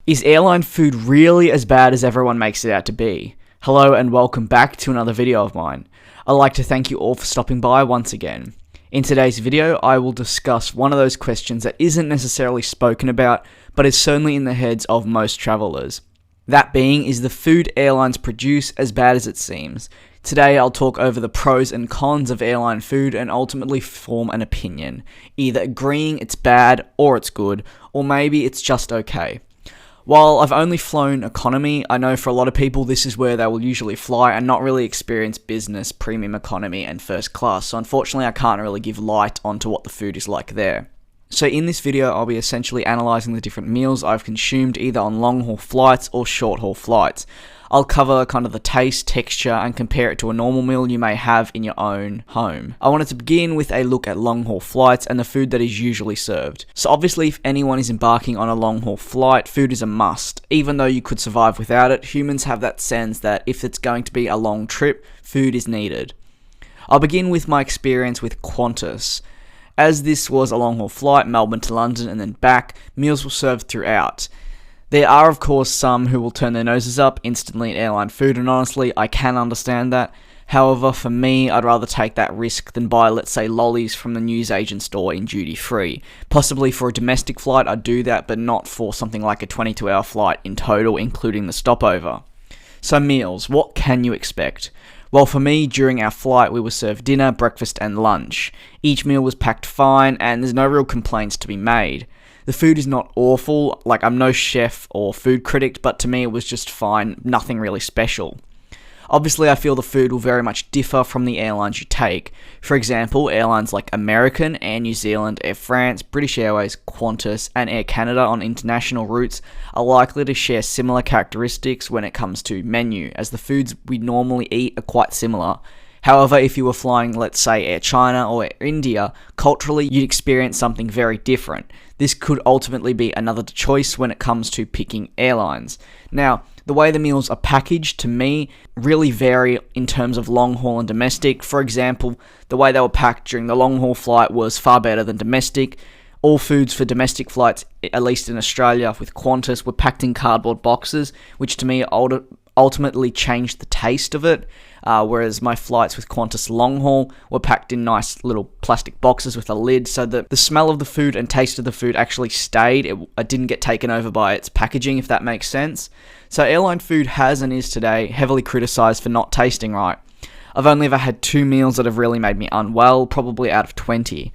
Is airline food really as bad as everyone makes it out to be? Hello and welcome back to another video of mine. I'd like to thank you all for stopping by once again. In today's video, I will discuss one of those questions that isn't necessarily spoken about, but is certainly in the heads of most travelers. That being, is the food airlines produce as bad as it seems? Today I'll talk over the pros and cons of airline food and ultimately form an opinion, either agreeing it's bad or it's good, or maybe it's just okay. While I've only flown economy, I know for a lot of people this is where they will usually fly and not really experience business, premium economy and first class, so unfortunately I can't really give light onto what the food is like there. So in this video I'll be essentially analysing the different meals I've consumed either on long haul flights or short haul flights. I'll cover kind of the taste, texture, and compare it to a normal meal you may have in your own home. I wanted to begin with a look at long haul flights and the food that is usually served. So obviously if anyone is embarking on a long haul flight, food is a must. Even though you could survive without it, humans have that sense that if it's going to be a long trip, food is needed. I'll begin with my experience with Qantas. As this was a long haul flight, Melbourne to London and then back, meals were served throughout. There are of course some who will turn their noses up instantly at airline food, and honestly I can understand that. However, for me, I'd rather take that risk than buy, let's say, lollies from the newsagent store in duty free. Possibly for a domestic flight I'd do that, but not for something like a 22-hour flight in total, including the stopover. So meals, what can you expect? Well, for me, during our flight we were served dinner, breakfast and lunch. Each meal was packed fine and there's no real complaints to be made. The food is not awful, like I'm no chef or food critic, but to me it was just fine, nothing really special. Obviously I feel the food will very much differ from the airlines you take. For example, airlines like American, Air New Zealand, Air France, British Airways, Qantas and Air Canada on international routes are likely to share similar characteristics when it comes to menu, as the foods we normally eat are quite similar. However, if you were flying, let's say, Air China or Air India, culturally you'd experience something very different. This could ultimately be another choice when it comes to picking airlines. Now, the way the meals are packaged, to me, really vary in terms of long haul and domestic. For example, the way they were packed during the long haul flight was far better than domestic. All foods for domestic flights, at least in Australia with Qantas, were packed in cardboard boxes, which to me ultimately changed the taste of it, whereas my flights with Qantas long haul were packed in nice little plastic boxes with a lid, so that the smell of the food and taste of the food actually stayed. It didn't get taken over by its packaging, if that makes sense. So airline food has and is today heavily criticised for not tasting right. I've only ever had 2 meals that have really made me unwell, probably out of 20.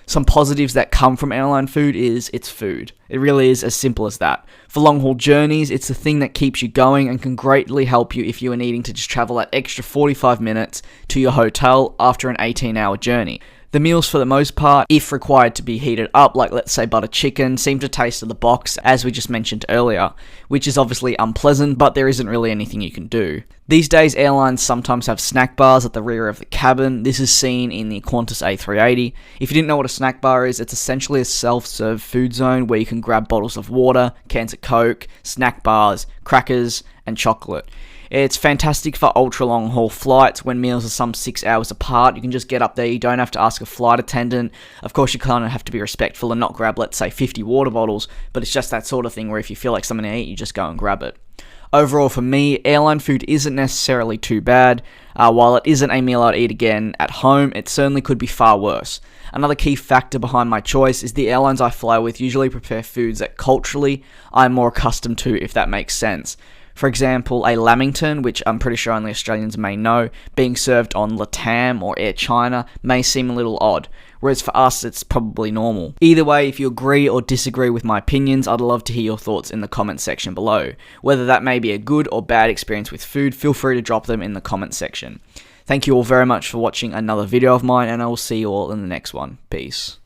Some positives that come from airline food is it's food. It really is as simple as that. For long haul journeys, it's the thing that keeps you going and can greatly help you if you are needing to just travel that extra 45 minutes to your hotel after an 18-hour journey. The meals, for the most part, if required to be heated up, like let's say butter chicken, seem to taste of the box, as we just mentioned earlier, which is obviously unpleasant, but there isn't really anything you can do. These days, airlines sometimes have snack bars at the rear of the cabin. This is seen in the Qantas A380. If you didn't know what a snack bar is, it's essentially a self-serve food zone where you can grab bottles of water, cans of Coke, snack bars, crackers, and chocolate. It's fantastic for ultra long haul flights when meals are some 6 hours apart. You can just get up there, you don't have to ask a flight attendant. Of course you kind of have to be respectful and not grab, let's say, 50 water bottles, but it's just that sort of thing where if you feel like something to eat, you just go and grab it. Overall for me, airline food isn't necessarily too bad. While it isn't a meal I'd eat again at home, it certainly could be far worse. Another key factor behind my choice is the airlines I fly with usually prepare foods that culturally I'm more accustomed to, if that makes sense. For example, a lamington, which I'm pretty sure only Australians may know, being served on LATAM or Air China may seem a little odd, whereas for us it's probably normal. Either way, if you agree or disagree with my opinions, I'd love to hear your thoughts in the comment section below. Whether that may be a good or bad experience with food, feel free to drop them in the comment section. Thank you all very much for watching another video of mine, and I will see you all in the next one. Peace.